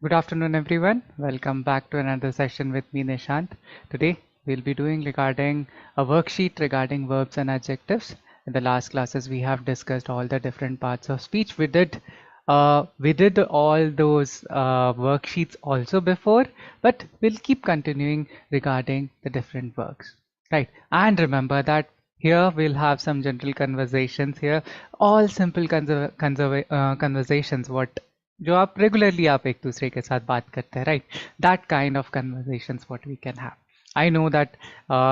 Good afternoon, everyone. Welcome back to another session with me, Nishant. Today, we'll be doing regarding a worksheet regarding verbs and adjectives. In the last classes, we have discussed all the different parts of speech. We did all those worksheets also before, but we'll keep continuing regarding the different works, right? And remember that here we'll have some general conversations here, all simple conversations. What जो आप regularly आप एक दूसरे के साथ बात करते हैं, right? That kind of conversations what we can have. I know that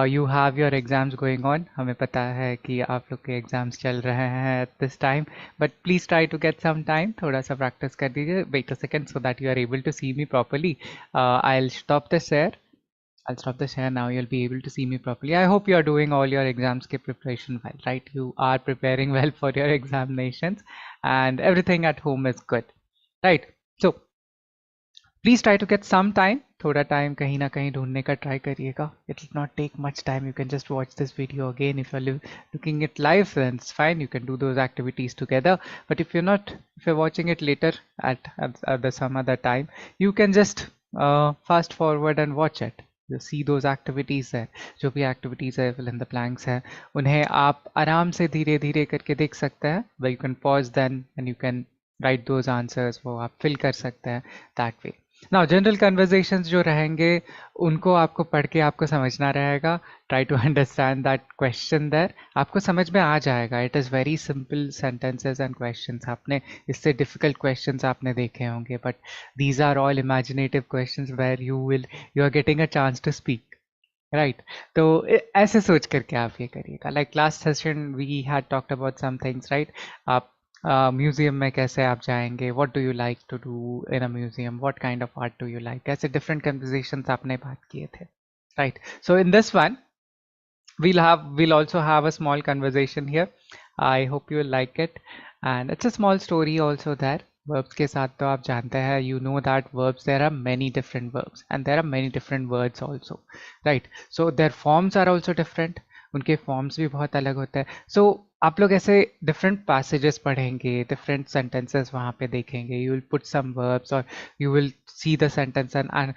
you have your exams going on. हमें पता है कि आप लोग के एग्जाम्स चल रहे हैं at this time, but please try to get some time, थोड़ा सा प्रैक्टिस कर दीजिए। Wait a second so that you are able to see me properly. I will stop the share. I'll stop the share now. You'll be able to see me properly. I hope you are doing all your exams ke preparation well, right? You are preparing well for your examinations and everything at home is good, right? So please try to get some time. थोड़ा time कहीं ना कहीं ढूंढने का try करिएगा. It will not take much time. You can just watch this video again. If you're looking it live, then it's fine. You can do those activities together. But if you're watching it later at the some other time, you can just fast forward and watch it. You see those activities है, जो भी activities है, fill in the blanks है, उन्हें आप आराम से धीरे धीरे करके देख सकते हैं. But you can pause then and you can write those answers. वो आप fill कर सकते हैं that way. Now general conversations जो रहेंगे उनको आपको पढ़ के आपको समझना रहेगा. Try to understand that question there. आपको समझ में आ जाएगा. It is very simple sentences and questions. आपने इससे डिफिकल्ट क्वेश्चंस आपने देखे होंगे, but these are all imaginative questions where you are getting a chance to speak, right? तो ऐसे सोच करके आप ये करिएगा. Like last session we had talked about some things, right? आप म्यूजियम में कैसे आप जाएंगे, what do you like to do in a museum, what kind of art do you like, ऐसे डिफरेंट कन्वर्सेशंस आपने बात किए थे, right? So in this one we'll also have a small conversation here. I hope you will like it, and it's a small story also there. Verbs के साथ तो आप जानते हैं, you know that verbs, there are many different verbs and there are many different words also, right? So their forms are also different. उनके forms भी बहुत अलग होते हैं. So आप लोग ऐसे different passages पढ़ेंगे, different sentences वहाँ पे देखेंगे. You will put some verbs or you will see the sentence and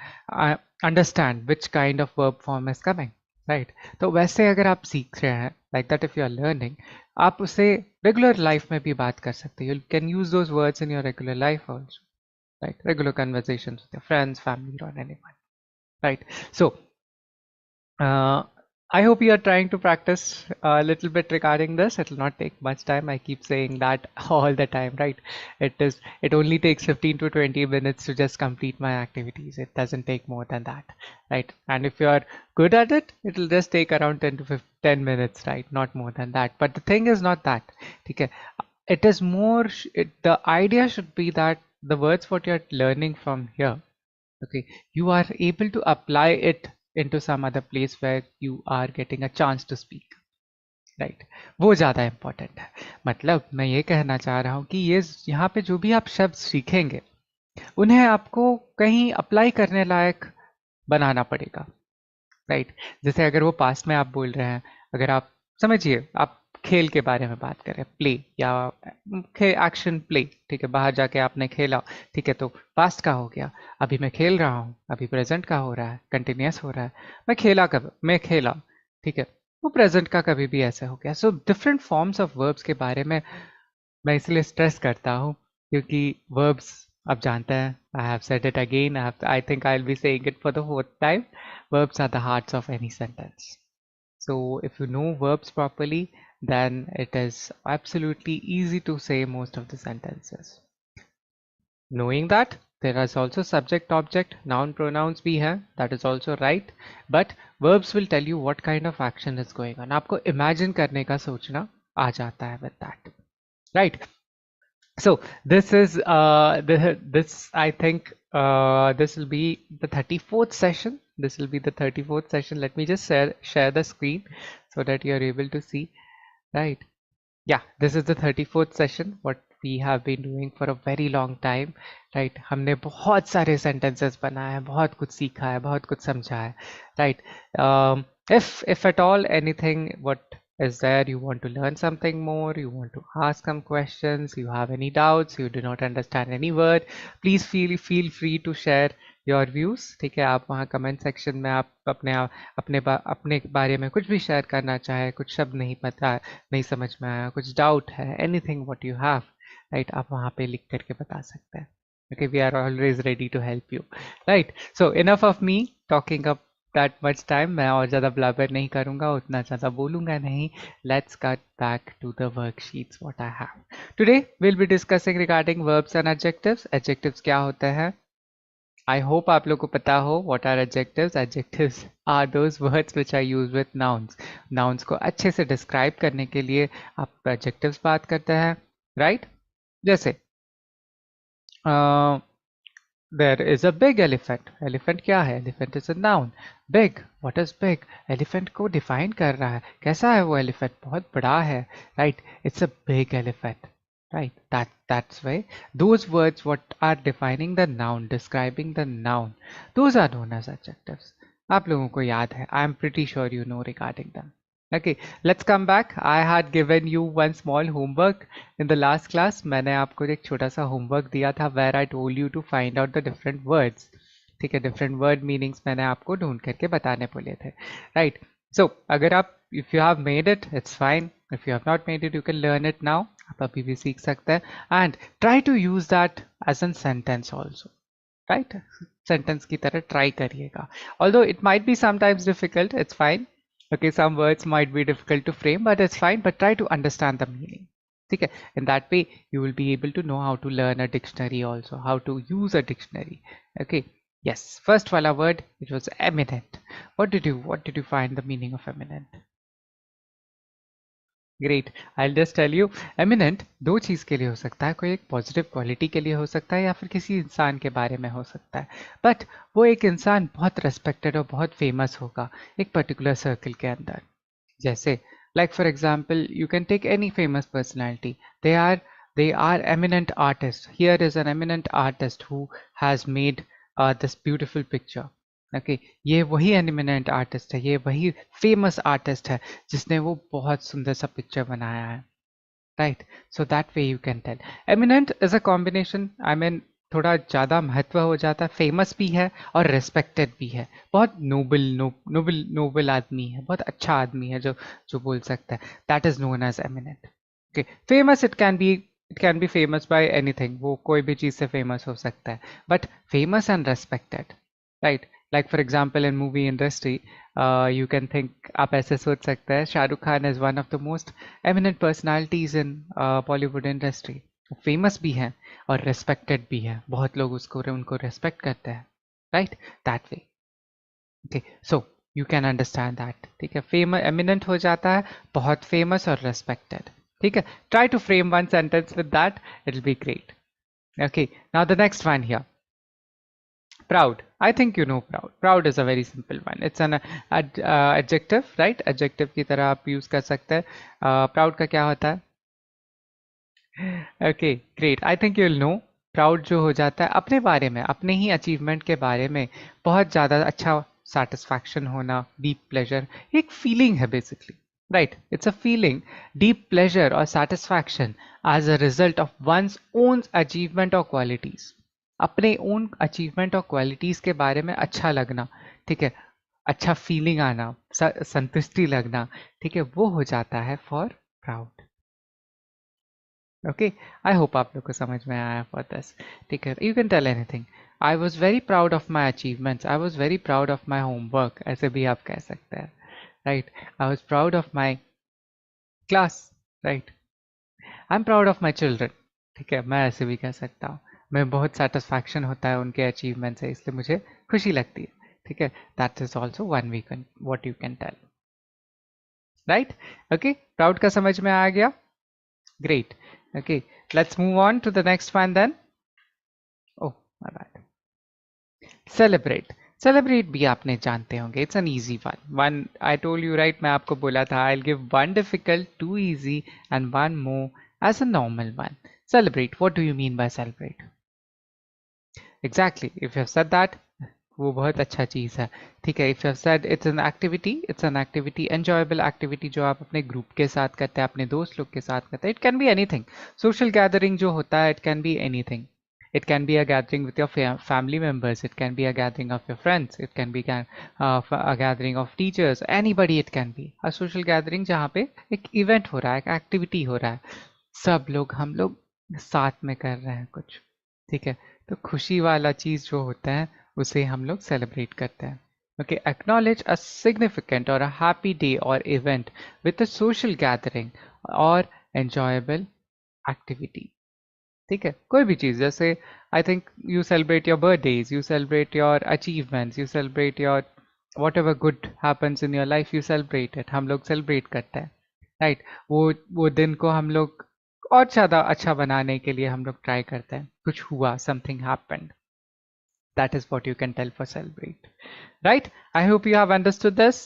understand which kind of verb form is coming, right? तो वैसे अगर आप सीख रहे हैं, like that, if you are learning, आप उसे रेगुलर लाइफ में भी बात कर सकते हैं. You can use those words in your regular life also, right? Regular conversations with your friends, family और anyone, right? So I hope you are trying to practice a little bit regarding this. It will not take much time. I keep saying that all the time, right? It only takes 15 to 20 minutes to just complete my activities. It doesn't take more than that, right? And if you are good at it, it will just take around 10 minutes, right? Not more than that. But the thing is not that. Okay? It is more, the idea should be that the words what you're learning from here, okay, you are able to apply it into some other place where you are getting a chance to speak, right? वो ज़्यादा important है. मतलब मैं ये कहना चाह रहा हूँ कि ये यहाँ पे जो भी आप शब्द सीखेंगे उन्हें आपको कहीं अप्लाई करने लायक बनाना पड़ेगा, राइट? जैसे अगर वो पास्ट में आप बोल रहे हैं, अगर आप समझिए आप खेल के बारे में बात करें, प्ले या एक्शन प्ले, ठीक है, बाहर जाके आपने खेला, ठीक है, तो पास्ट का हो गया. अभी मैं खेल रहा हूँ, अभी प्रेजेंट का हो रहा है, कंटिन्यूस हो रहा है. मैं खेला, ठीक है, वो प्रेजेंट का कभी भी ऐसे हो गया. So different forms of verbs के बारे में मैं इसलिए स्ट्रेस करता हूँ क्योंकि वर्ब्स आप जानते हैं, I have said it again, I think I will be saying it for the fourth time, verbs are the hearts of any sentence. So if you know verbs properly, then it is absolutely easy to say most of the sentences. Knowing that there is also subject, object, noun, pronouns भी है, that is also right, but verbs will tell you what kind of action is going on. आपको imagine करने का सोचना आ जाता है with that, right? So this is this I think this will be the 34th session. This will be the 34th session. Let me just share the screen so that you are able to see, right? Yeah, this is the 34th session. What we have been doing for a very long time, right? हमने बहुत सारे sentences बनाए हैं, बहुत कुछ सीखा है, बहुत कुछ समझा है, right? If at all anything what is there, you want to learn something more, you want to ask some questions, you have any doubts, you do not understand any word, please feel free to share your views. ठीक है, आप वहाँ comment section में आप अपने बारे में कुछ भी शेयर करना चाहे, कुछ शब्द नहीं पता, नहीं समझ में आया, कुछ डाउट है, anything what you have, right, आप वहाँ पे लिख करके बता सकते हैं. Okay, we are always ready to help you, right? So enough of me talking up that much time. मैं और ज़्यादा ब्लाबर नहीं करूँगा, उतना ज़्यादा बोलूँगा नहीं. Let's cut back to the worksheets what I have. Today we'll be discussing regarding verbs and adjectives. Adjectives क्या होते हैं? I hope आप लोग को पता हो what are adjectives. Adjectives are those words which are used with nouns. Nouns को अच्छे से describe करने के लिए आप adjectives बात करते हैं, right? जैसे there is a big elephant. Elephant क्या है? Elephant is a noun. Big. What is big? Elephant को define कर रहा है. कैसा है वो elephant? बहुत बड़ा है. Right? It's a big elephant. Right? That's why those words what are defining the noun, describing the noun, those are known as adjectives. आप लोगों को याद है. I am pretty sure you know regarding them. Okay, let's come back. I had given you one small homework in the last class. मैंने आपको एक छोटा सा homework दिया था where I told you to find out the different words. ठीक है, different word meanings मैंने आपको ढूंढ करके बताने बोले थे, right? So अगर आप if you have made it, it's fine. If you have not made it, you can learn it now. आप अभी भी सीख सकते हैं and try to use that as a sentence also, right? Sentence की तरह try करिएगा. Although it might be sometimes difficult, it's fine. Okay, some words might be difficult to frame, but it's fine. But try to understand the meaning. Okay, in that way, you will be able to know how to learn a dictionary also, how to use a dictionary. Okay, yes. First wala word, it was eminent. What did you find the meaning of eminent? Great. I just tell you, eminent दो चीज़ के लिए हो सकता है. कोई एक positive quality के लिए हो सकता है या फिर किसी इंसान के बारे में हो सकता है. बट वो एक इंसान बहुत रेस्पेक्टेड और बहुत फेमस होगा एक पर्टिकुलर सर्कल के अंदर. जैसे like for example you can take any famous personality. They are eminent artist. Here is an eminent artist who has made this beautiful picture. Okay, ये वही एमिनेंट आर्टिस्ट है, ये वही फेमस आर्टिस्ट है जिसने वो बहुत सुंदर सा पिक्चर बनाया है, right? So that way you can tell. Eminent is a combination, I mean थोड़ा ज़्यादा महत्व हो जाता है, फेमस भी है और रेस्पेक्टेड भी है. बहुत नोबल आदमी है, बहुत अच्छा आदमी है जो बोल सकता है. That is known as eminent. Okay, famous it can be famous by anything. वो कोई भी चीज़ से फेमस हो सकता है, but famous and respected, right? Like for example in movie industry, you can think, आप ऐसे सोच सकते हैं, Shahrukh Khan is one of the most eminent personalities in Bollywood industry. Famous भी हैं और रेस्पेक्टेड भी है, बहुत लोग उनको रेस्पेक्ट करते हैं, right? That way. Okay, so you can understand that. ठीक है, फेमस एमिनेंट हो जाता है, बहुत फेमस और रेस्पेक्टेड. ठीक है, try to frame one sentence with that, it will be great. Okay, now the next one here. Proud. I think you know proud. Proud is a very simple one. It's an adjective, right? Adjective की तरह आप use कर सकते हैं. Proud का क्या होता है? Okay, great. I think you'll know. Proud जो हो जाता है अपने बारे में, अपने ही achievement के बारे में बहुत ज़्यादा अच्छा satisfaction होना, deep pleasure, एक feeling है basically. Right, it's a feeling, deep pleasure or satisfaction as a result of one's own achievement or qualities. अपने ओन अचीवमेंट और क्वालिटीज़ के बारे में अच्छा लगना, ठीक है, अच्छा फीलिंग आना, संतुष्टि लगना, ठीक है, वो हो जाता है for proud. Okay, I hope आप लोग को समझ में आया फॉर दिस. ठीक है, you can tell anything. I was very proud of my achievements. I was very proud of my homework. ऐसे भी आप कह सकते हैं, right? I was proud of my class, right? I am proud of my children. ठीक है, मैं ऐसे भी कह सकता हूँ. मैं बहुत सेटिस्फैक्शन होता है उनके अचीवमेंट से, इसलिए मुझे खुशी लगती है. ठीक है, that is also one we can what you can tell, right? Okay, proud का समझ में आ गया. Great. Okay, let's move on to the next one then. Oh my bad. Celebrate. Celebrate भी आपने जानते होंगे. It's an easy one I told you, right? मैं आपको बोला था I will give one difficult, two easy and one more as a normal one. Celebrate. What do you mean by celebrate? Exactly. If you have said that, वो बहुत अच्छा चीज़ है, ठीक है। If you said it's an activity, enjoyable activity जो आप अपने group के साथ करते हैं, अपने दोस्त लोग के साथ करते हैं। It can be anything. Social gathering जो होता है, it can be anything. It can be a gathering with your family members. It can be a gathering of your friends. It can be a gathering of teachers. Anybody it can be. A social gathering जहाँ पे एक event हो रहा है, एक activity हो रहा है, सब लोग हम लोग साथ में कर रहे हैं कुछ, ठीक है। तो खुशी वाला चीज़ जो होता है उसे हम लोग सेलिब्रेट करते हैं। Okay, acknowledge a significant or a happy day or event with a social gathering or enjoyable activity. ठीक है, कोई भी चीज़, जैसे I think you celebrate your birthdays, you celebrate your achievements, you celebrate your what ever good happens in your life, you celebrate it. हम लोग celebrate करते हैं, right. वो दिन को हम लोग और ज़्यादा अच्छा बनाने के लिए हम लोग ट्राई करते हैं। कुछ हुआ, something happened, that is what you can tell for celebrate, right. I hope you have understood this.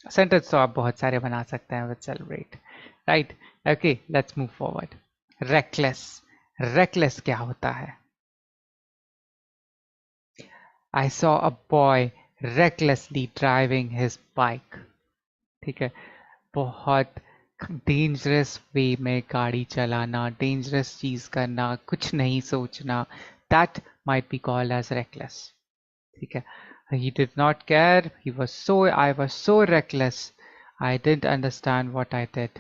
Sentence तो आप बहुत सारे बना सकते हैं with celebrate, right. Okay, let's move forward. Reckless, reckless क्या होता है? I saw a boy recklessly driving his bike. ठीक है, बहुत डेंजरस वे में गाड़ी चलाना, डेंजरस चीज करना, कुछ नहीं सोचना, that might be called as reckless. ठीक है, he did not care, I was so reckless, I didn't understand what I did.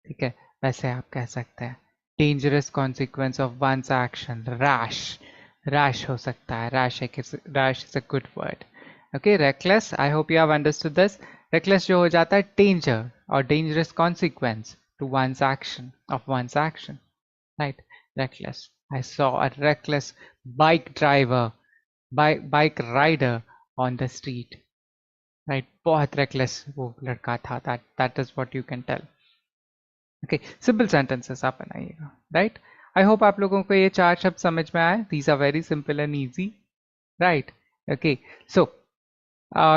ठीक है, वैसे आप कह सकते हैं dangerous consequence of one's action, rash, rash हो सकता है, rash is a good word. Okay, reckless, I hope you have understood this. Reckless जो हो जाता है डेंजर और dangerous consequence to one's action, of one's action, right. Reckless, I saw a reckless bike driver, bike rider on the street, right. बहुत reckless वो लड़का था, that is what you can tell. Okay, simple sentences आप बनाइएगा, right. I hope आप लोगों को ये चार शब्द समझ में आए। These are very simple and easy, right. Okay, so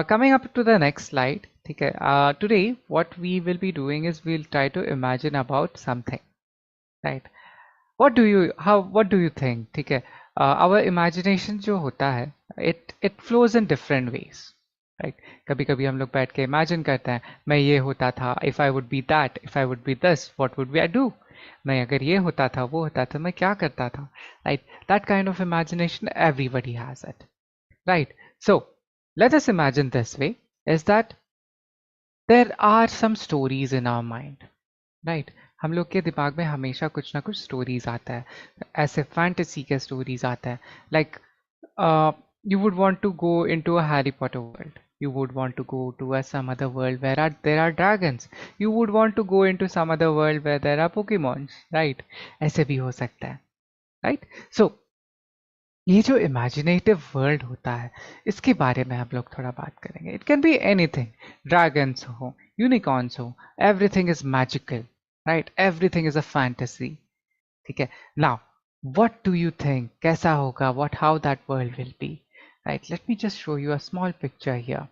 coming up to the next slide, ठीक है। Today what we will be doing is we'll try to imagine about something, right. what do you think, ठीक है। our imagination जो होता है, it flows in different ways, right. कभी कभी हम लोग बैठ के इमेजिन करते हैं, मैं ये होता था, if I would be that, if I would be this, what would be I do, मैं अगर ये होता था, वो होता था, मैं क्या करता था, right. That kind of imagination everybody has it, right? So let us imagine this way, is that there are some stories in our mind, right? हम लोग के दिमाग में हमेशा कुछ ना कुछ स्टोरीज आता है, ऐसे फैंटेसी के स्टोरीज आता है, like you would want to go into a Harry Potter world. You would want to go to some other world where there are dragons. You would want to go into some other world where there are Pokemons, right? ऐसे भी हो सकता है, right? So ये जो imaginative world होता है, इसके बारे में हम लोग थोड़ा बात करेंगे। It can be anything, dragons हो, यूनिकॉर्न्स हो, everything is magical, right. Everything is a fantasy, ठीक है। Now what do you think, कैसा होगा, how that world will be, right? Let me just show you a small picture here.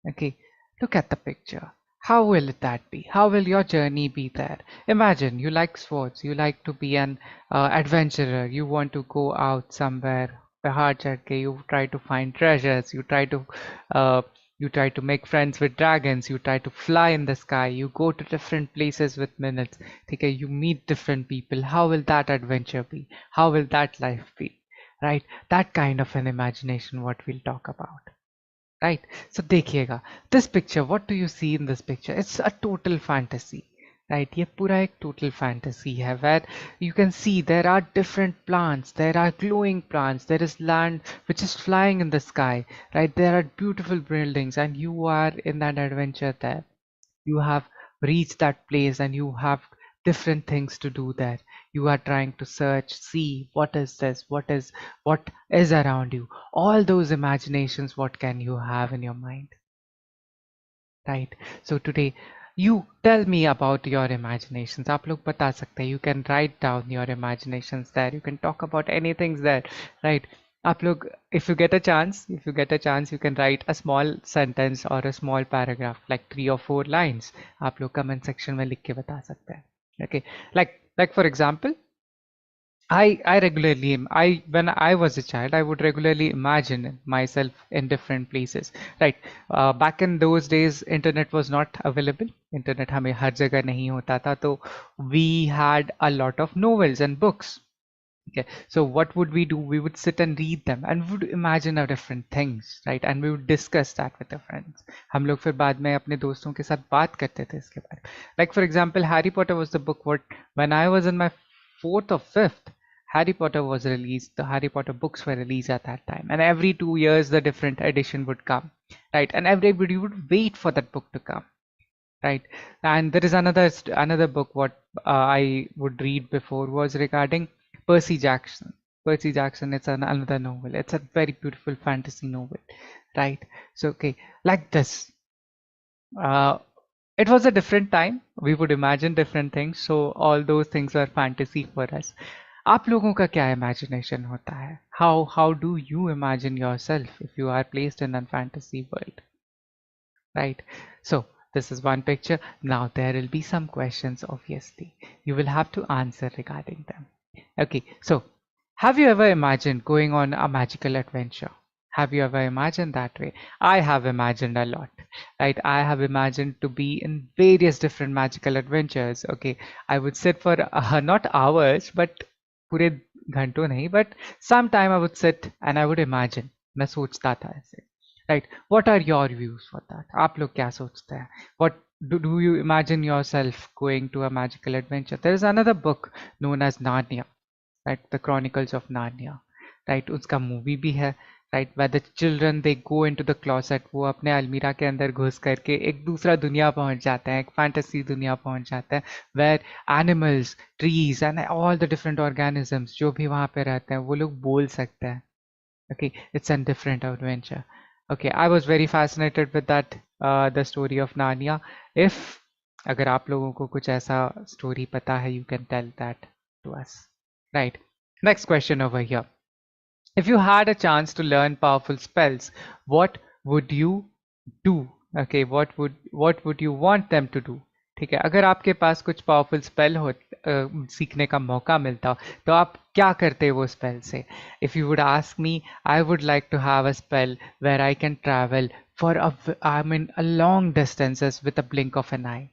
Okay, look at the picture. How will that be? How will your journey be there? Imagine you like sports, you like to be an adventurer, you want to go out somewhere, pahad chad ke, you try to find treasures, uh, you try to make friends with dragons, you try to fly in the sky, you go to different places with minutes, okay, you meet different people. How will that adventure be? How will that life be, right? That kind of an imagination what we'll talk about, right? So देखिएगा, this picture, what do you see in this picture? It's a total fantasy, right? ये पूरा एक total fantasy है, where you can see there are different plants, there are glowing plants, there is land which is flying in the sky, right? There are beautiful buildings and you are in that adventure there. You have reached that place and you have different things to do there. You are trying to search, see what is this, what is around you, all those imaginations, what can you have in your mind, right? So today you tell me about your imaginations. आप लोग बता सकते हैं, you can write down your imaginations there, you can talk about anything there, right? आप लोग, if you get a chance, you can write a small sentence or a small paragraph like 3 or 4 lines. आप लोग comment section में लिख के बता सकते हैं, okay? Like for example, I regularly when I was a child I would regularly imagine myself in different places, right? Back in those days internet was not available. Internet हमें हर जगह नहीं होता था, तो we had a lot of novels and books. Okay, so what would we do? We would sit and read them and we would imagine our different things, right? And we would discuss that with our friends. हम लोग फिर बाद में अपने दोस्तों के साथ बात करते थे इसके बारे में. Like for example, Harry Potter was the book what when I was in my fourth or fifth, Harry Potter was released. The Harry Potter books were released at that time, and every 2 years the different edition would come, right? And everybody would wait for that book to come, right? And there is another book what I would read before was regarding Percy Jackson. Percy Jackson, it's another novel. It's a very beautiful fantasy novel, right? So okay, like this. uh, it was a different time. We would imagine different things, so all those things are fantasy for us. आप लोगों का क्या imagination होता है? How do you imagine yourself if you are placed in a fantasy world? Right, so this is one picture. Now there will be some questions, obviously you will have to answer regarding them. Okay, so have you ever imagined going on a magical adventure? Have you ever imagined that way? I have imagined a lot, right? I have imagined to be in various different magical adventures. Okay, I would sit for not hours but पूरे घंटों नहीं, but sometime I would sit and I would imagine. मैं सोचता था ऐसे. Right. What are your views for that? आप लोग क्या सोचते हैं? What do you imagine yourself going to a magical adventure? There is another book known as Narnia, right? The Chronicles of Narnia, right? उसका movie भी है, right? Where the children they go into the closet, वो अपने अलमीरा के अंदर घुस करके एक दूसरा दुनिया पहुंच जाते हैं, एक fantasy दुनिया पहुंच जाते हैं, where animals, trees and all the different organisms जो भी वहाँ पे रहते हैं, वो लोग बोल सकते हैं. Okay, it's a different adventure. Okay, I was very fascinated with that, the story of Narnia. If अगर आप लोगों को कुछ ऐसा story पता है, you can tell that to us. Right. Next question over here. If you had a chance to learn powerful spells, what would you do? Okay, what would you want them to do? ठीक है, अगर आपके पास कुछ powerful spell हो सीखने का मौका मिलता हो तो आप क्या करते वो स्पेल से? If you would ask me, I would like to have a spell where I can travel for I mean a long distances with a blink of an eye,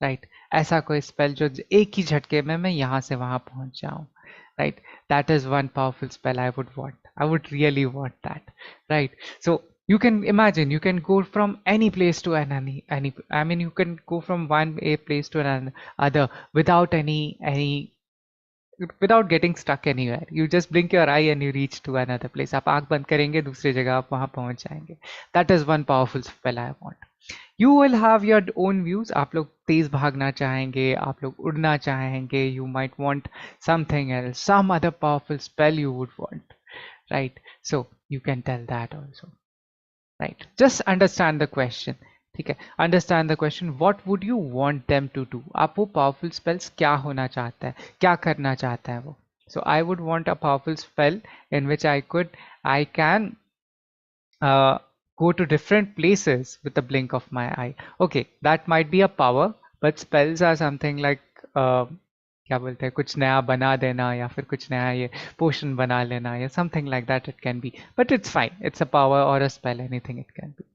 right? ऐसा कोई स्पेल जो एक ही झटके में मैं यहाँ से वहाँ पहुँच जाऊँ, right? That is one powerful spell I would want. I would really want that, right? So you can imagine you can go from any place to any I mean you can go from one a place to another without any without getting stuck anywhere. You just blink your eye and you reach to another place. आप आँख बंद करेंगे दूसरी जगह आप वहाँ पहुँच जाएंगे. That is one powerful spell I want. You will have your own views. आप लोग तेज भागना चाहेंगे, आप लोग उड़ना चाहेंगे. You might want something else, some other powerful spell you would want, right? So you can tell that also, right? Just understand the question. ठीक है, understand the question. What would you want them to do? आप वो powerful spells क्या होना चाहता है, क्या करना चाहता है वो? So I would want a powerful spell in which I can go to different places with the blink of my eye. Okay, that might be a power, but spells are something like क्या बोलते हैं, कुछ नया बना देना या फिर कुछ नया ये पोशन बना लेना या something like that it can be. But it's fine. It's a power or a spell, anything it can be.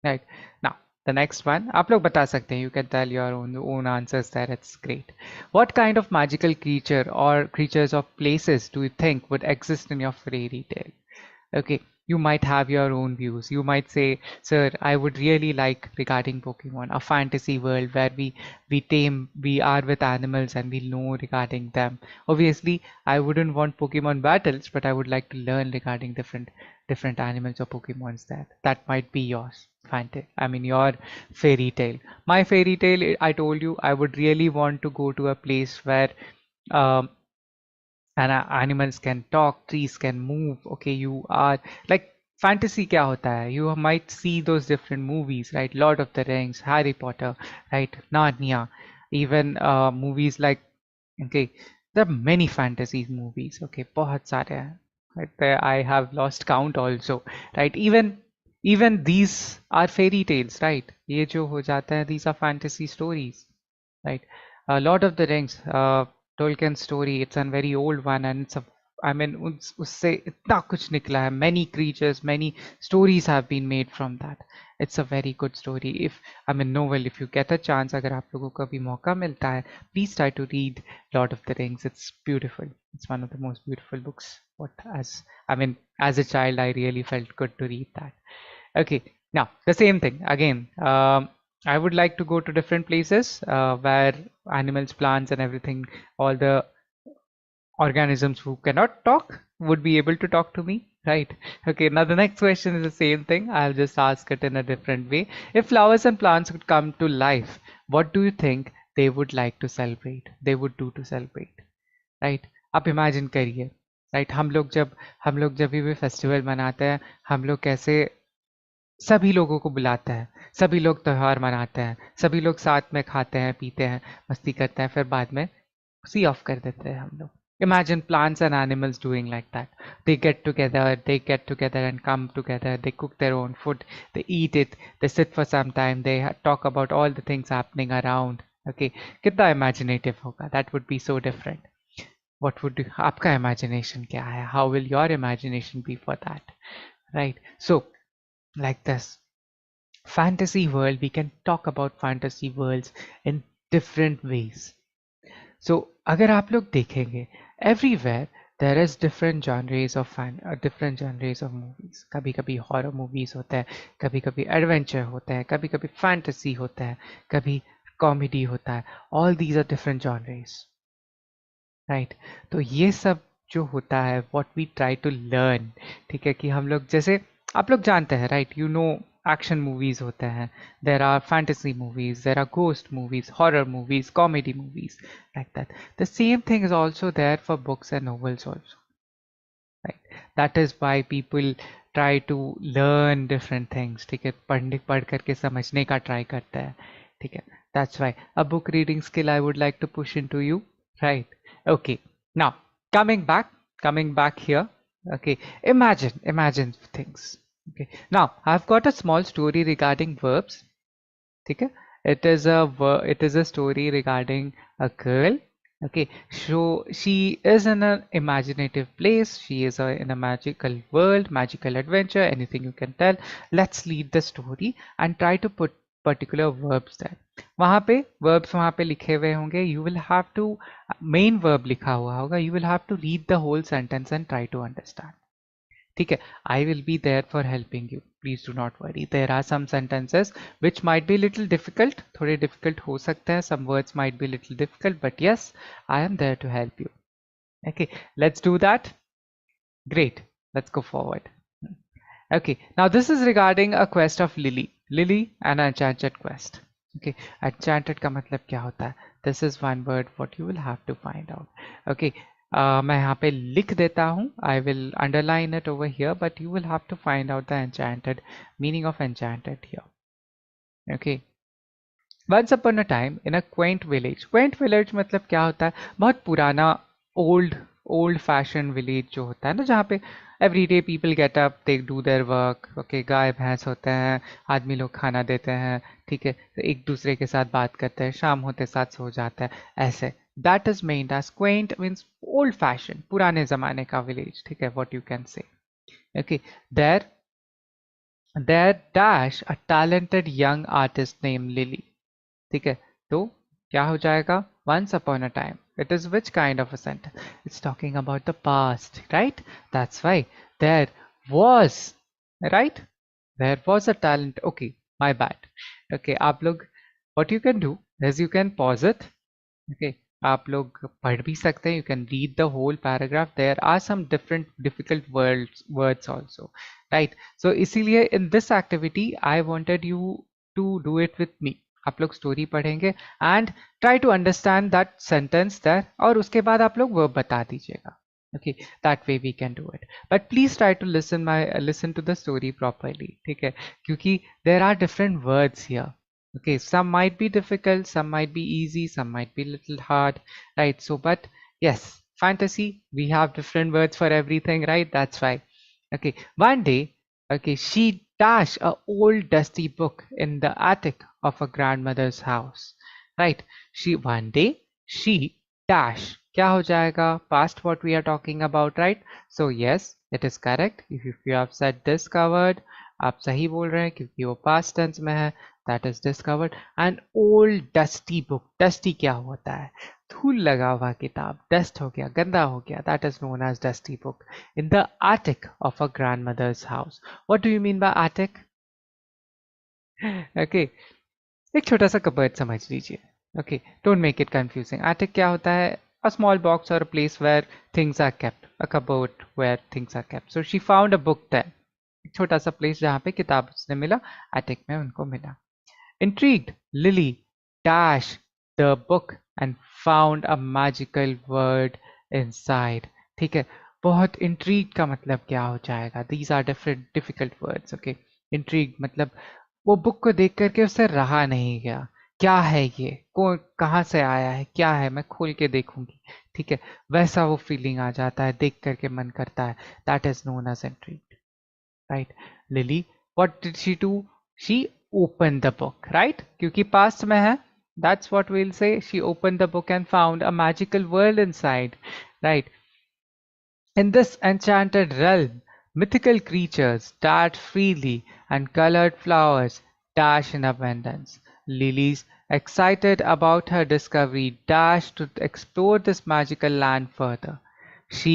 Right. Now, the next one, आप लोग बता सकते हैं. You can tell your own answers there. It's great. What kind of magical creature or creatures of places do you think would exist in your fairy tale? Okay, you might have your own views. You might say, sir, I would really like regarding Pokemon, a fantasy world where we are with animals and we know regarding them. Obviously, I wouldn't want Pokemon battles, but I would like to learn regarding different animals or Pokemons there. That might be yours. Your fairy tale. My fairy tale, I told you, I would really want to go to a place where um, and animals can talk, trees can move. Okay, you are like fantasy kya hota hai? You might see those different movies, right? Lord of the Rings, Harry Potter, right? Narnia, even movies like, okay, there are many fantasy movies. Okay, बहुत सारे हैं. Right? I have lost count also, right? Even these are fairy tales, right? ये जो हो जाता है, these are fantasy stories, right? Lord of the Rings. Tolkien's story. It's a very old one, and it's a I mean उससे इतना कुछ निकला है. Many creatures, many stories have been made from that. It's a very good story. If I mean novel, if you get a chance, अगर आप लोगों को कभी मौका मिलता है, please try to read Lord of the Rings. It's beautiful. It's one of the most beautiful books. As a child, I really felt good to read that. Okay, now the same thing again. I would like to go to different places where animals, plants, and everything, all the organisms who cannot talk would be able to talk to me, right? Okay, now the next question is the same thing. I'll just ask it in a different way. If flowers and plants would come to life, what do you think they would like to celebrate? They would do to celebrate, right? आप imagine करिए, right? हम लोग जब भी festival मनाते हैं, हम लोग कैसे सभी लोगों को बुलाते हैं, सभी लोग त्योहार मनाते हैं, सभी लोग साथ में खाते हैं, पीते हैं, मस्ती करते हैं, फिर बाद में सी ऑफ कर देते हैं हम लोग. Imagine plants and animals doing like that. They get together and come together. They cook their own food. They eat it. They sit for some time. They talk about all the things happening around. Okay, कितना imaginative होगा? That would be so different. What would you, आपका imagination क्या है? How will your imagination be for that? Right. So like this. Fantasy world, we can talk about fantasy worlds in different ways. So अगर आप लोग देखेंगे, everywhere there is different genres of different genres of movies. कभी कभी horror movies होता है, कभी कभी adventure होता है, कभी कभी fantasy होता है, कभी comedy होता है. All these are different genres, right? तो ये सब जो होता है, what we try to learn, ठीक है, कि हम लोग जैसे आप लोग जानते हैं, right? You know action movies होते हैं, there are fantasy movies, there are ghost movies, horror movies, comedy movies, like that. The same thing is also there for books and novels also, right? That is why people try to learn different things, ठीक है, पढ़ करके समझने का try करते हैं, ठीक है. That's why a book reading skill I would like to push into you, right? Okay, now coming back here. Okay, imagine things. Okay, now I've got a small story regarding verbs. Okay, it is a story regarding a girl. Okay, so she is in an imaginative place. She is in a magical world, magical adventure, anything you can tell. Let's lead the story and try to put particular verbs there. वहाँ पे verbs वहाँ पे लिखे हुए होंगे. You will have to main verb लिखा हुआ होगा. You will have to read the whole sentence and try to understand. ठीक है, I will be there for helping you. Please do not worry. There are some sentences which might be little difficult. थोड़े difficult हो सकते हैं. Some words might be little difficult, but yes, I am there to help you. Okay, let's do that. Great. Let's go forward. Okay, now this is regarding a quest of Lily. Lily, an enchanted quest. Okay, enchanted का मतलब क्या होता है? This is one word what you will have to find out. Okay, मैं यहाँ पे लिख देता हूँ. I will underline it over here, but you will have to find out the enchanted meaning of enchanted here. Okay. Once upon a time in a quaint village. Quaint village मतलब क्या होता है? बहुत पुराना old fashioned village जो होता है ना, जहाँ पे everyday people get up, they do their work. Okay, गाय भैंस होते हैं, आदमी लोग खाना देते हैं, ठीक है, तो एक दूसरे के साथ बात करते हैं, शाम होते साथ सो जाता है, ऐसे. That is meant as quaint means old fashioned, पुराने ज़माने का village, ठीक है, what you can say. Okay, there dash a talented young artist named Lily. ठीक है, तो क्या हो जाएगा? Once upon a time. It is which kind of a sentence? It's talking about the past, right? That's why there was, right? There was a talent. Okay, my bad. Okay, आप लोग, what you can do is you can pause it. Okay, आप लोग पढ़ भी सकते हैं. You can read the whole paragraph. There are some different difficult words also, right? So इसीलिए in this activity I wanted you to do it with me. आप लोग story पढ़ेंगे and try to understand that sentence that, और उसके बाद आप लोग verb बता दीजिएगा. Okay, that way we can do it, but please try to listen to the story properly, ठीक है, क्योंकि there are different words here. Okay, some might be difficult, some might be easy, some might be little hard, right? So but yes, fantasy, we have different words for everything, right? That's why. Okay, one day, okay, she dashed a old dusty book in the attic of her grandmother's house, right? One day she dashed क्या हो जाएगा? Past what we are talking about, right? So yes, it is correct. If you have said discovered, आप सही बोल रहे हैं क्योंकि वो past tense में है. That is discovered. An old dusty book. Dusty क्या होता है? धूल लगा हुआ किताब. Dust हो गया, गंदा हो गया. That is known as dusty book. In the attic of a grandmother's house. What do you mean by attic? Okay. एक छोटा सा कबर्ड समझ लीजिए. Okay, don't make it confusing. attic क्या होता है? अ स्मॉल बॉक्स और place where things are kept, a cupboard where things are kept. So she found a book there. एक छोटा सा प्लेस जहाँ पे किताब उसने मिला, attic में उनको मिला. Intrigued, Lily dashed the book and found a magical word inside. ठीक है, बहुत intrigued का मतलब क्या हो जाएगा? These are different difficult words. Okay, intrigued मतलब वो बुक को देख करके उससे रहा नहीं गया. क्या है ये? कौन, कहाँ से आया है? क्या है? मैं खोल के देखूंगी. ठीक है, वैसा वो फीलिंग आ जाता है, देख करके मन करता है. That is known as intrigued, right? Lily, what did she do? She opened the book, right? क्योंकि past में है. That's what we'll say. She opened the book and found a magical world inside, right? In this enchanted realm, mythical creatures dart freely and colored flowers dash in abundance. Lilies, excited about her discovery, dashed to explore this magical land further. She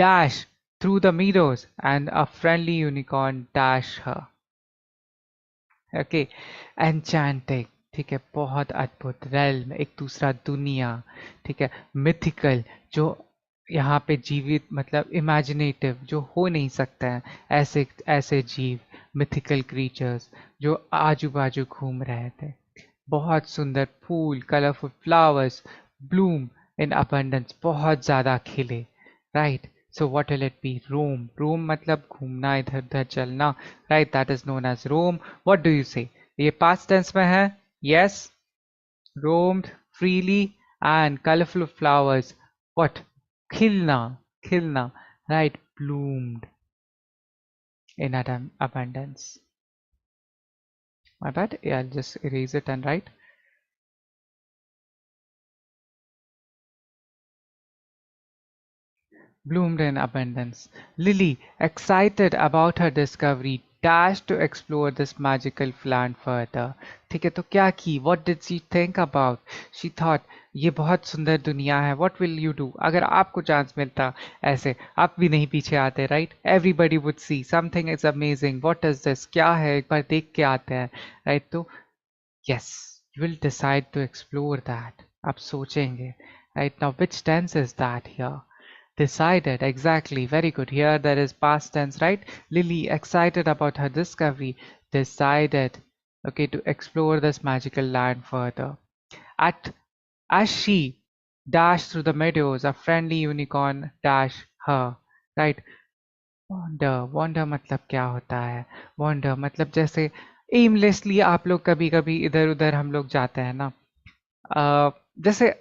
dashed through the meadows and a friendly unicorn dashed her. Okay, enchanting, ठीक है, बहुत अद्भुत. Realm, एक दूसरा दुनिया. ठीक है, mythical, जो यहाँ पे जीवित मतलब इमेजिनेटिव, जो हो नहीं सकता है, ऐसे ऐसे जीव. मिथिकल क्रीचर्स जो आजू बाजू घूम रहे थे. बहुत सुंदर फूल, colourful flowers bloom in abundance, बहुत ज़्यादा खिले. Right, so what will it be? Roam. Roam मतलब घूमना, इधर उधर चलना. Right, that is known as roam. What do you say? ये past tense में है. Yes, roamed freely and colorful flowers. What? खिलना, खिलना. Right, bloomed in abundance. My bad. Yeah, I'll just erase it and write. Bloomed in abundance. Lily, excited about her discovery, dashed to explore this magical land further. ठीक है, तो क्या की? What did she think about? She thought, ये बहुत सुंदर दुनिया है. What will you do? अगर आपको चांस मिलता ऐसे, आप भी नहीं पीछे आते, right? Everybody would see something is amazing. What is this? क्या है? एक बार देख के आते हैं, right? तो yes, you will decide to explore that. आप सोचेंगे, right? Now, which tense is that here? Decided, exactly, very good. Here there is past tense, right? Lily, excited about her discovery, decided, okay, to explore this magical land further. As she dashed through the meadows, a friendly unicorn dashed her, right? Wander मतलब क्या होता है? Wander मतलब जैसे aimlessly आप लोग कभी कभी इधर उधर हम लोग जाते हैं ना. जैसे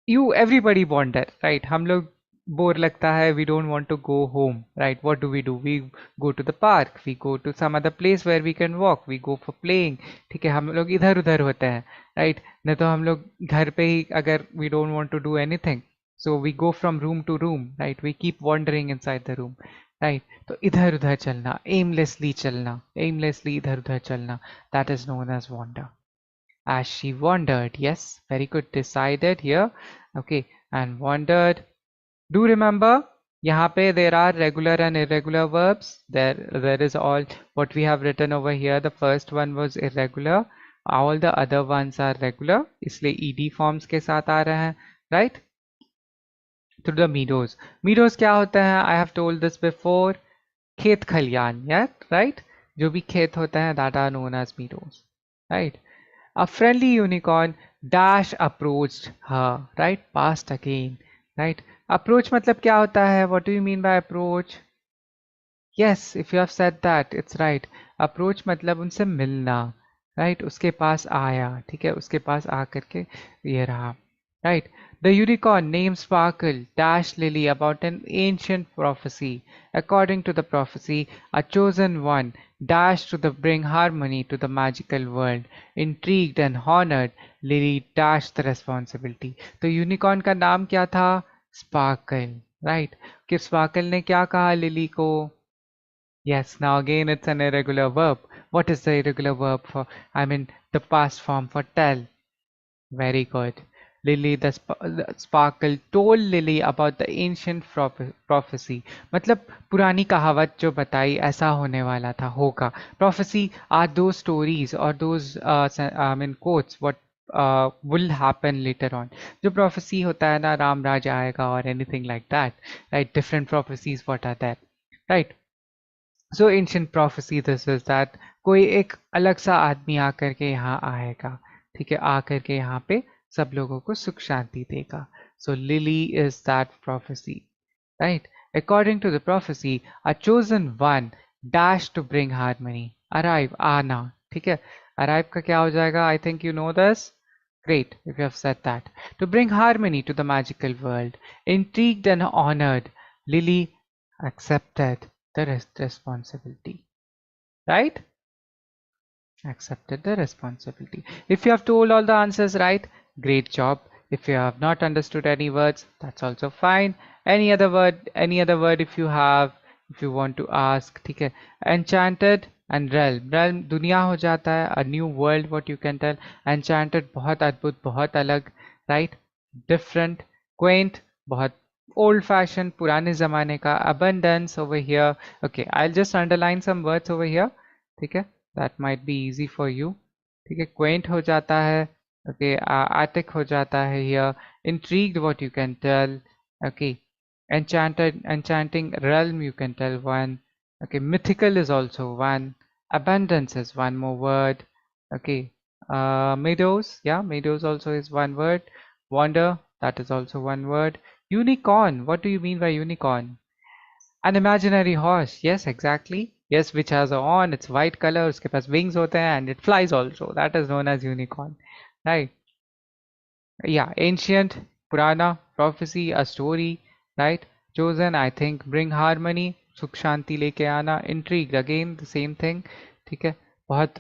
everybody wander, right? हम लोग बोर लगता है, we don't want to go home, right? What do? We go to the park, we go to some other place where we can walk, we go for playing. ठीक है, हम लोग इधर उधर होते हैं, right? नहीं तो हम लोग घर पे ही अगर we don't want to do anything, so we go from room to room, right? We keep wandering inside the room, right? तो इधर उधर चलना, aimlessly इधर उधर चलना, that is known as wander. As she wandered, yes, very good, decided here, okay, and wandered. Do remember, यहाँ पे there are regular and irregular verbs. There is all what we have written over here. The first one was irregular. All the other ones are regular. इसलिए ed forms के साथ आ रहे हैं, right? Through the meadows. Meadows क्या होता है? I have told this before. खेत खलियान, yeah, right? जो भी खेत होता है, that are known as meadows, right? A friendly unicorn dash approached her, right? Past again, right? Approach मतलब क्या होता है? What do you mean by approach? Yes, if you have said that, it's right. Approach मतलब उनसे मिलना, right? उसके पास आया, ठीक है? उसके पास आ करके ये रहा, right? The unicorn named Sparkle dashed Lily about an ancient prophecy. According to the prophecy, a chosen one dashed to bring harmony to the magical world. Intrigued and honored, Lily dashed the responsibility. तो unicorn का नाम क्या था? Sparkle, right? कि sparkle ने क्या कहा lily को? Yes, now again it's an irregular verb. What is the irregular verb for? I mean the past form for tell. Very good. Lily the sparkle told Lily about the ancient prophecy. मतलब पुरानी कहावत जो बताई ऐसा होने वाला था, होगा. Prophecy are those stories or those I mean quotes what will happen later on. जो prophecy होता है ना, राम राज आएगा or anything like that, right? Different prophecies what are there, right? So ancient prophecy this is that कोई एक अलग सा आदमी आकर के यहाँ आएगा, ठीक है, आकर के यहाँ पे सब लोगों को सुख शांति देगा. So Lily is that prophecy, right? According to the prophecy, a chosen one dashed to bring harmony. Arrive, आना, ठीक है. Arrive का क्या हो जाएगा? I think you know this. Great, if you have said that. To bring harmony to the magical world. Intrigued and honored, Lily accepted the responsibility, right? Accepted the responsibility. If you have told all the answers right, great job. If you have not understood any words, that's also fine. Any other word if you have, if you want to ask, ठीक है. Enchanted and realm दुनिया हो जाता है, a new world what you can tell. Enchanted बहुत अद्भुत, बहुत अलग, right? Different, quaint बहुत old fashioned, पुराने ज़माने का. Abundance over here. Okay, I'll just underline some words over here, ठीक है. That might be easy for you, ठीक है. Quaint हो जाता है, okay. Attic हो जाता है here. Intrigued what you can tell, okay. Enchanting realm you can tell one, okay. Mythical is also one. Abundance is one more word, okay. Meadows, yeah, meadows also is one word. Wonder, that is also one word. Unicorn, what do you mean by unicorn? An imaginary horse, yes, exactly. Yes, which has a horn, it's white color, उसके पास wings होते हैं and it flies also. That is known as unicorn, right? Yeah, ancient, purana, prophecy, a story, right? Chosen, I think, bring harmony, सुख शांति लेके आना. Intrigued, again the same thing, ठीक है. बहुत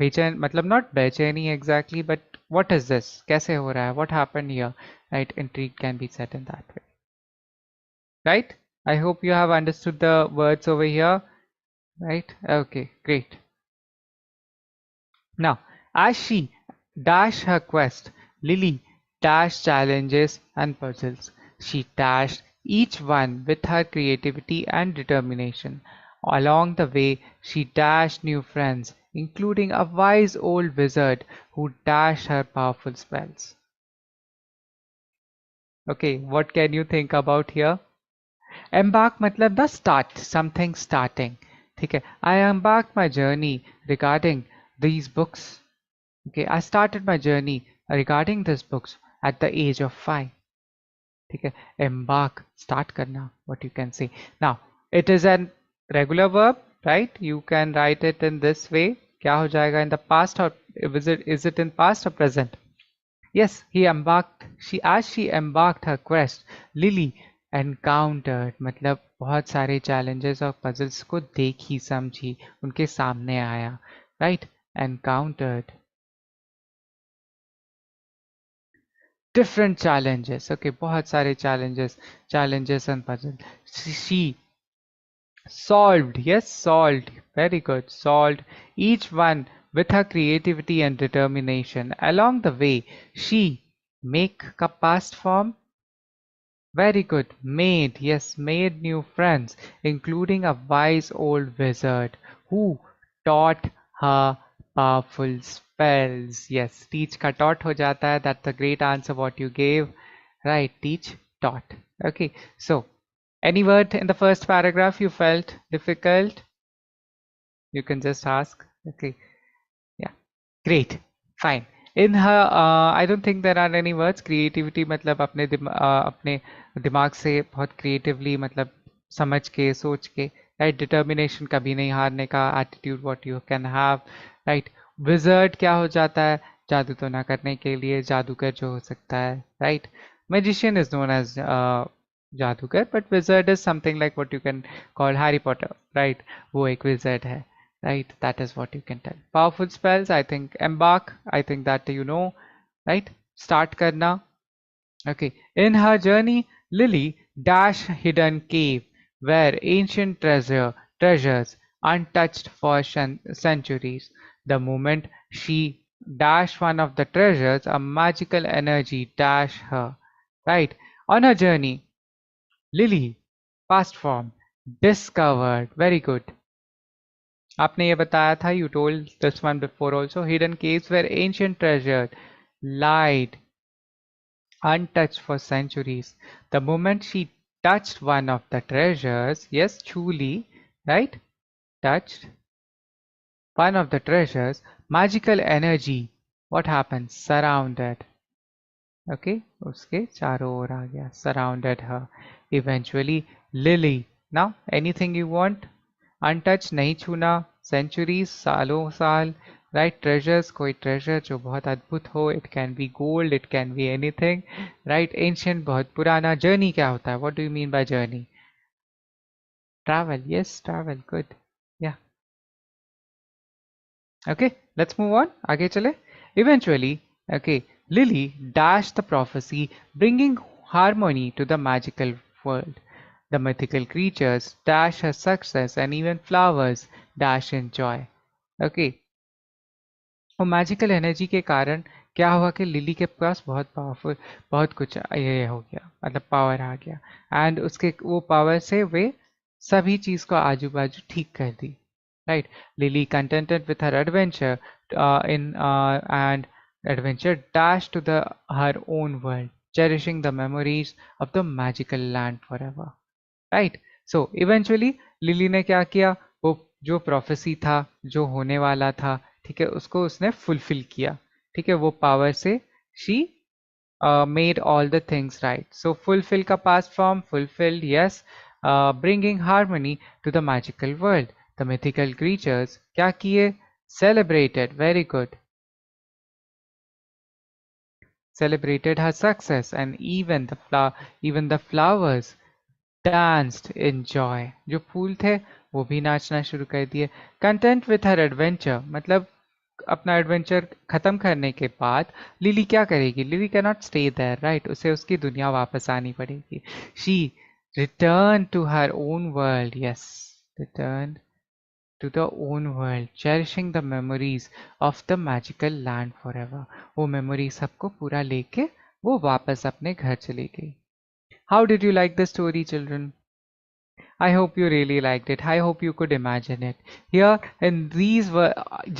बेचैन, मतलब not बेचैनी exactly, but what is this? कैसे हो रहा है? What happened here? Right? Intrigued can be said in that way. Right? I hope you have understood the words over here. Right? Okay, great. Now, as she dashed her quest, Lily dashed challenges and puzzles. She dashed each one with her creativity and determination. Along the way, she dashed new friends, including a wise old wizard who dashed her powerful spells. Okay, what can you think about here? Embark मतलब the start, something starting. ठीक है. I embarked my journey regarding these books. Okay, I started my journey regarding these books at the age of 5. ठीक है. Embark, start करना, what you can say. Now, it is an regular verb, right? You can write it in this way. क्या हो जाएगा in the past or is it in past or present? Yes, as she embarked her quest, Lily encountered मतलब बहुत सारे challenges और puzzles को देखी समझी, उनके सामने आया, right? Encountered different challenges, okay, बहुत सारे challenges and puzzles. She solved, yes, solved, very good, solved each one with her creativity and determination. Along the way, she make का past form. Very good. Made, yes, made new friends, including a wise old wizard who taught her powerful spells. Yes, teach ka taught ho jata hai. That's a great answer what you gave. Right, teach, taught. Okay, so any word in the first paragraph you felt difficult? You can just ask. Okay, yeah, great, fine. In her, I don't think there are any words. Creativity मतलब अपने दिमाग से बहुत creatively मतलब समझ के सोच के, right? Determination कभी नहीं हारने का attitude what you can have, right? Wizard क्या हो जाता है जादू तो ना करने के लिए जादूगर जो हो सकता है, right. Magician is known as जादूगर, but wizard is something like what you can call Harry Potter, right? वो एक wizard है, right? That is what you can tell. Powerful spells, I think embark, I think that you know, right? Start करना. Okay. In her journey, Lily dashed hidden cave where ancient treasures untouched for centuries. The moment she dashed one of the treasures, a magical energy dashed her. Right. On her journey, Lily, past form, discovered. Very good. आपने ये बताया था, you told this one before also. Hidden caves where ancient treasure lied untouched for centuries. The moment she touched one of the treasures, yes, truly, right? Touched one of the treasures, magical energy. What happens? Surrounded. Okay, उसके चारों ओर आ गया. Surrounded her. Eventually, Lily. Now, anything you want? Untouched, नहीं छूना. Centuries, सालों साल. Right, treasures, कोई treasure जो बहुत अद्भुत हो. It can be gold, it can be anything. Right, ancient, बहुत पुराना. Journey क्या होता है? What do you mean by journey? Travel. Yes, travel. Good. Yeah. Okay, let's move on. आगे चले. Eventually, okay, Lily dashed the prophecy, bringing harmony to the magical world. The mythical creatures dash her success, and even flowers dash in joy. Okay, और magical energy के कारण क्या हुआ कि lily के पास बहुत पावरफुल, बहुत कुछ ये हो गया, मतलब पावर आ गया. एंड उसके वो पावर से वे सभी चीज़ को आजू बाजू ठीक कर दी. Right. Lily contented with her adventure in end adventure dash to the her own world, cherishing the memories of the magical land forever. Right. So eventually lily ने क्या किया, वो जो प्रोफेसी था, जो होने वाला था, ठीक है, उसको उसने फुलफिल किया. ठीक है, वो पावर से she made all the things right. So fulfil का past form fulfilled. Yes. Bringing harmony to the magical world. The mythical creatures क्या किए? Celebrated. Very good. Celebrated her success, and even the flowers danced in joy. जो फूल थे वो भी नाचना शुरू कर दिए. Content with her adventure, मतलब अपना एडवेंचर खत्म करने के बाद लिली क्या करेगी? Lily can not stay there, right. उसे उसकी दुनिया वापस आनी पड़ेगी. She return to her own world. Yes, return to the own world, cherishing the memories of the magical land forever. वो मेमोरी सबको पूरा लेके वो वापस अपने घर चली गई. How did you like the story, children? I hope you really liked it. I hope you could imagine it. Here in these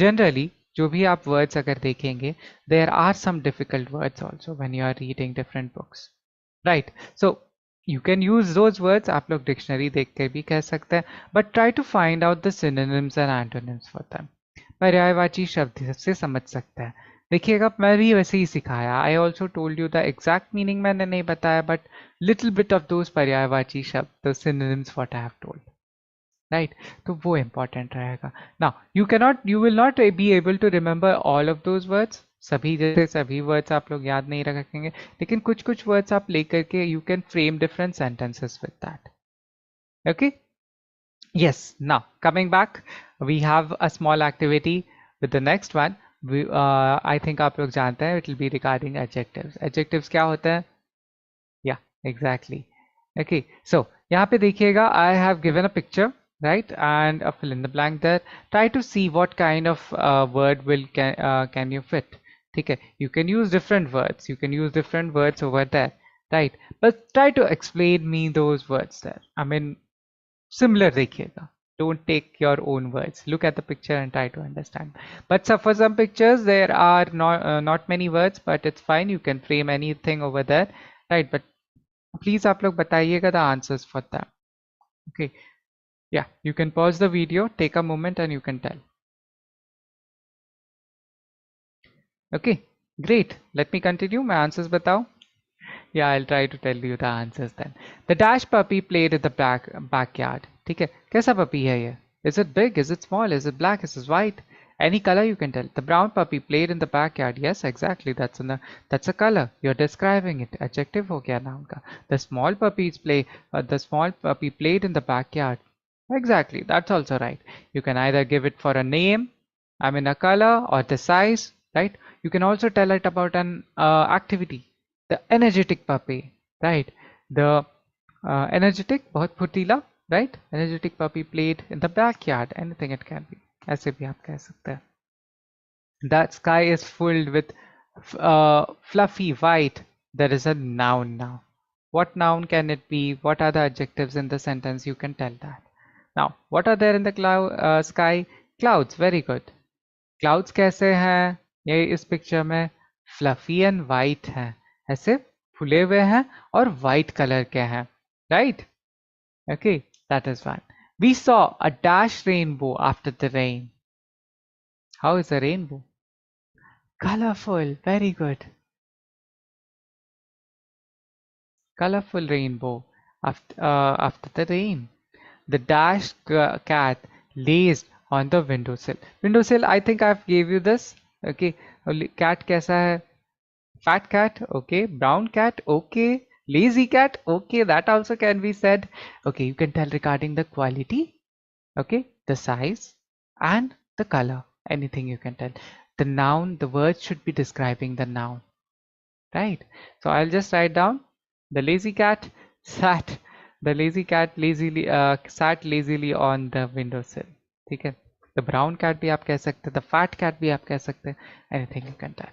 generally जो भी आप words अगर देखेंगे, there are some difficult words also when you are reading different books, right? So you can use those words. आप लोग dictionary देख कर भी कह सकते हैं, but try to find out the synonyms and antonyms for them. पर्यायवाची शब्द से समझ सकते हैं. देखिएगा, मैं भी वैसे ही सिखाया. I also told you the exact meaning मैंने नहीं बताया, but little bit of those पर्यायवाची शब्द, the synonyms what I have told, right. तो वो इंपॉर्टेंट रहेगा. Now you will not be able to remember all of those words. सभी जैसे सभी वर्ड्स आप लोग याद नहीं रखेंगे, लेकिन कुछ कुछ वर्ड्स आप लेकर के you can frame different sentences with that. Okay. Yes, now coming back, we have a small activity with the next one. I think आप लोग जानते हैं, it will be regarding adjectives. Adjectives क्या होते हैं? Yeah, exactly. Okay, so यहाँ पे देखिएगा, I have given a picture, right, and a fill in the blank there. Try to see what kind of word can you fit. ठीक है, you can use different words. You can use different words over there, right? But try to explain me those words there. I mean, similar देखिएगा. Don't take your own words. Look at the picture and try to understand. But so for some pictures there are not many words, but it's fine. You can frame anything over there, right? But please आप लोग बताइएगा the answers for that. Okay. Yeah, you can pause the video, take a moment, and you can tell. Okay, great. Let me continue. My answers बताओ. Yeah, I'll try to tell you the answers then. The dash puppy played in the backyard. ठीक है, कैसा puppy है ये? Is it big? Is it small? Is it black? Is it white? Any color you can tell. The brown puppy played in the backyard. Yes, exactly. That's a color. You're describing it. Adjective हो गया noun का. The small puppy played in the backyard. Exactly. That's also right. You can either give it for a name, I mean a color, or the size, right? You can also tell it about an activity. The energetic puppy, right? The energetic, बहुत फुर्तीला, right? Energetic puppy played in the backyard. Anything it can be. ऐसे भी आप कह सकते हैं. That sky is filled with fluffy white. There is a noun now. What noun can it be? What are the adjectives in the sentence? You can tell that. Now, what are there in the sky? Clouds. Very good. Clouds कैसे हैं? ये इस picture में fluffy and white हैं. ऐसे फूले हुए हैं और white color के हैं. Right? Okay, that is one. We saw a dash rainbow after the rain. How is a rainbow? Colorful. Very good. Colorful rainbow after the rain. The dash cat lays on the windowsill. Windowsill, I think I've gave you this. Okay. Cat कैसा है? Fat cat. Okay. Brown cat. Okay. Lazy cat. Okay. That also can be said. Okay. You can tell regarding the quality. Okay. The size and the color. Anything you can tell. The noun, the word should be describing the noun. Right. So I'll just write down the lazy cat sat lazily sat lazily on the windowsill. ठीक है. The brown cat भी आप कह सकते हैं. The fat cat भी आप कह सकते हैं. Anything you can tell.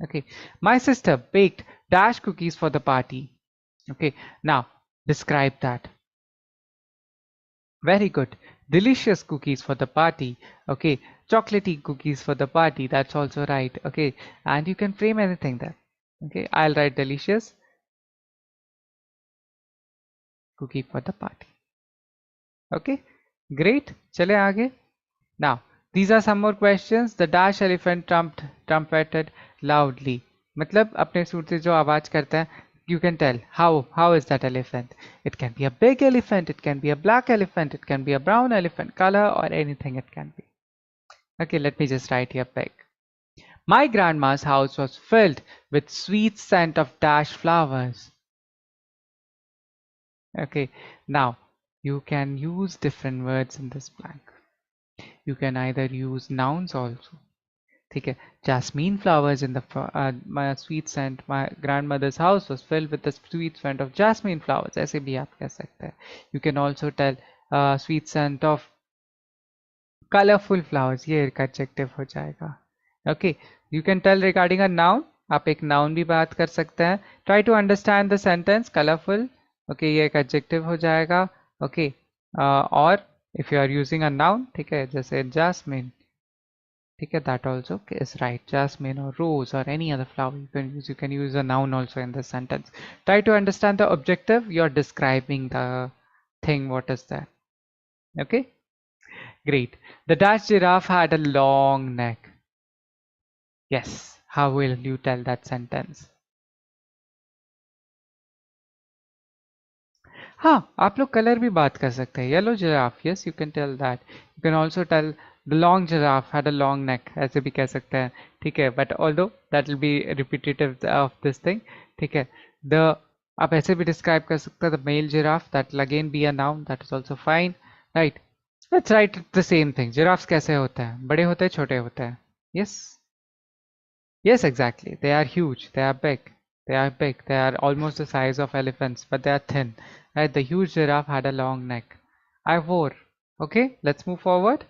Okay. My sister baked dash cookies for the party. Okay. Now describe that. Very good. Delicious cookies for the party. Okay. Chocolatey cookies for the party. That's also right. Okay. And you can frame anything there. Okay. I'll write delicious cookie for the party. Okay. Great. चले आगे. Now, these are some more questions. The dash elephant trumpeted loudly. मतलब अपने सुर से जो आवाज करता है, you can tell how is that elephant. It can be a big elephant, it can be a black elephant, it can be a brown elephant, color or anything it can be. Okay, let me just write here big. My grandma's house was filled with sweet scent of dash flowers. Okay, now you can use different words in this blank. You can either use nouns also. ठीक है. Jasmine flowers in the my sweet scent. My grandmother's house was filled with the sweet scent of jasmine flowers. ऐसे भी आप कह सकते हैं. You can also tell sweet scent of colorful flowers. ये एक adjective हो जाएगा. Okay. You can tell regarding a noun. आप एक noun भी बात कर सकते हैं. Try to understand the sentence. Colorful. Okay. ये एक adjective हो जाएगा. Okay. और if you are using a noun, ठीक है, जैसे jasmine, ठीक है, that also is right. Jasmine or rose or any other flower you can use. You can use a noun also in this sentence. Try to understand the objective. You're describing the thing. What is that? Okay. Great. The dash giraffe had a long neck. Yes. How will you tell that sentence? हाँ, आप लोग colour भी बात कर सकते हैं. Yellow giraffe, yes, you can tell that. You can also tell the long giraffe had a long neck. ऐसे भी कह सकते हैं. ठीक है. But although that will be repetitive of this thing. ठीक है. द आप ऐसे भी डिस्क्राइब कर सकते हैं. The male giraffe, that will again be a noun. That is also fine. Right. Let's write the same thing. Giraffes कैसे होते हैं? बड़े होते हैं, छोटे होते हैं? Yes. Yes, exactly. They are huge. They are big. They are big. They are almost the size of elephants, but they are thin. Right? The huge giraffe had a long neck. I wore. Okay, let's move forward.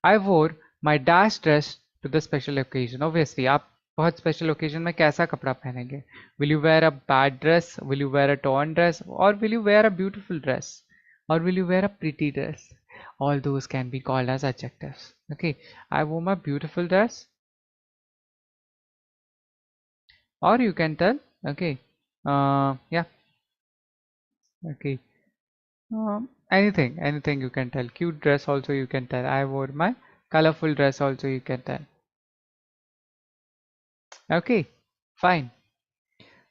I wore my dash dress to the special occasion. Obviously, आप बहुत special occasion में कैसा कपड़ा पहनेंगे? Will you wear a bad dress? Will you wear a torn dress? Or will you wear a beautiful dress? Or will you wear a pretty dress? All those can be called as adjectives. Okay, I wore my beautiful dress. Or you can tell, okay, yeah, okay, anything you can tell. Cute dress also you can tell. I wore my colorful dress also you can tell. Okay, fine.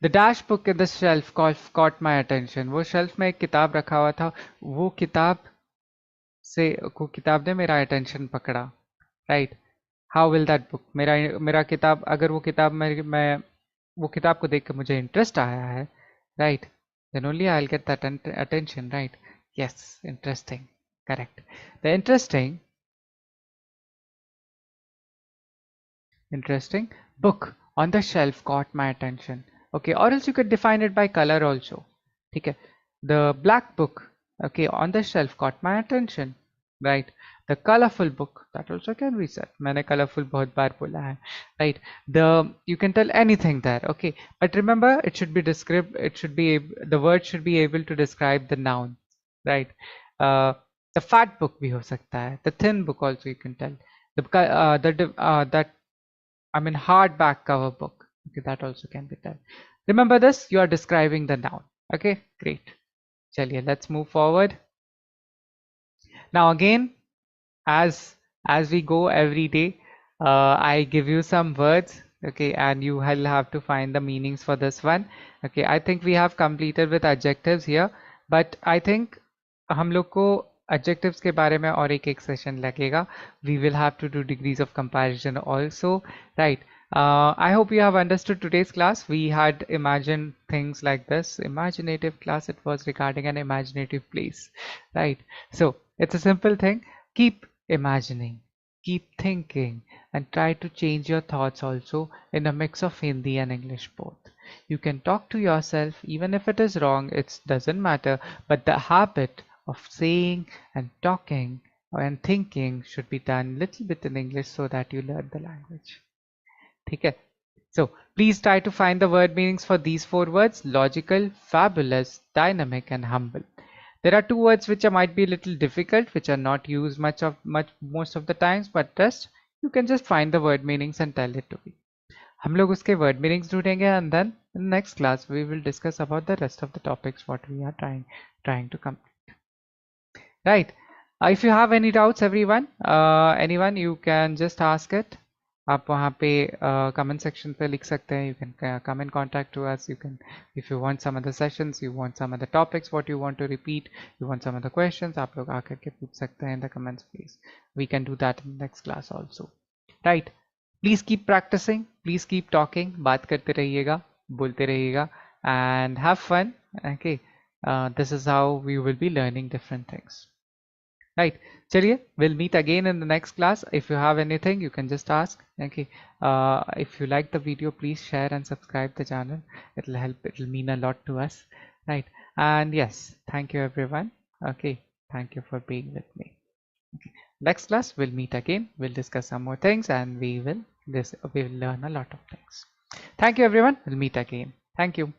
The dash book in the shelf caught my attention. वो shelf में एक किताब रखा हुआ था. वो किताब ने मेरा attention पकड़ा. Right. How will that book, मेरा मेरा किताब, अगर वो किताब मैं वो किताब को देख के मुझे इंटरेस्ट आया है, right, then only I will get that attention, right. Yes, interesting, correct. The interesting book on the shelf caught my attention. Okay, or else you could define it by color also. Okay, the black book, okay, on the shelf caught my attention, right. The colorful book, that also can be said. मैंने colorful बहुत बार बोला है, right. The, you can tell anything there, okay, but remember it should be descript, it should be the word should be able to describe the noun, right. The fat book भी हो सकता है, the thin book also you can tell. That I mean hardback cover book. Okay, that also can be done. Remember this, you are describing the noun. Okay, great. Chaliye, let's move forward. Now again, as we go every day, I give you some words. Okay, and you will have to find the meanings for this one. Okay, I think we have completed with adjectives here, but I think हम लोग को adjectives के बारे में और एक session लगेगा. We will have to do degrees of comparison also, right. I hope you have understood today's class. We had imagined things like this. Imaginative class, it was regarding an imaginative place, right. So it's a simple thing. Keep imagining, keep thinking, and try to change your thoughts also in a mix of Hindi and English both. You can talk to yourself even if it is wrong, it doesn't matter, but the habit of saying and talking and thinking should be done little bit in English so that you learn the language. Okay. So please try to find the word meanings for these four words: logical, fabulous, dynamic, and humble. There are two words which might be a little difficult, which are not used most of the times, but rest you can just find the word meanings and tell it to me. हम लोग उसके word meanings ढूंढेंगे, and then in the next class we will discuss about the rest of the topics what we are trying to complete. Right. If you have any doubts, anyone, you can just ask it. आप वहाँ पे comment section पे लिख सकते हैं. You can come in contact to us. You can, if you want some other sessions, you want some other topics, what you want to repeat, you want some other questions, आप लोग आकर के पूछ सकते हैं in the comments please. We can do that in the next class also. Right. Please keep practicing. Please keep talking. बात करते रहिएगा, बोलते रहिएगा, and have fun. Okay. This is how we will be learning different things. Right. Chaliye, we'll meet again in the next class. If you have anything, you can just ask. Okay. If you like the video, please share and subscribe the channel. It'll help. It'll mean a lot to us. Right. And yes, thank you everyone. Okay. Thank you for being with me. Okay. Next class, we'll meet again. We'll discuss some more things and we will learn a lot of things. Thank you everyone. We'll meet again. Thank you.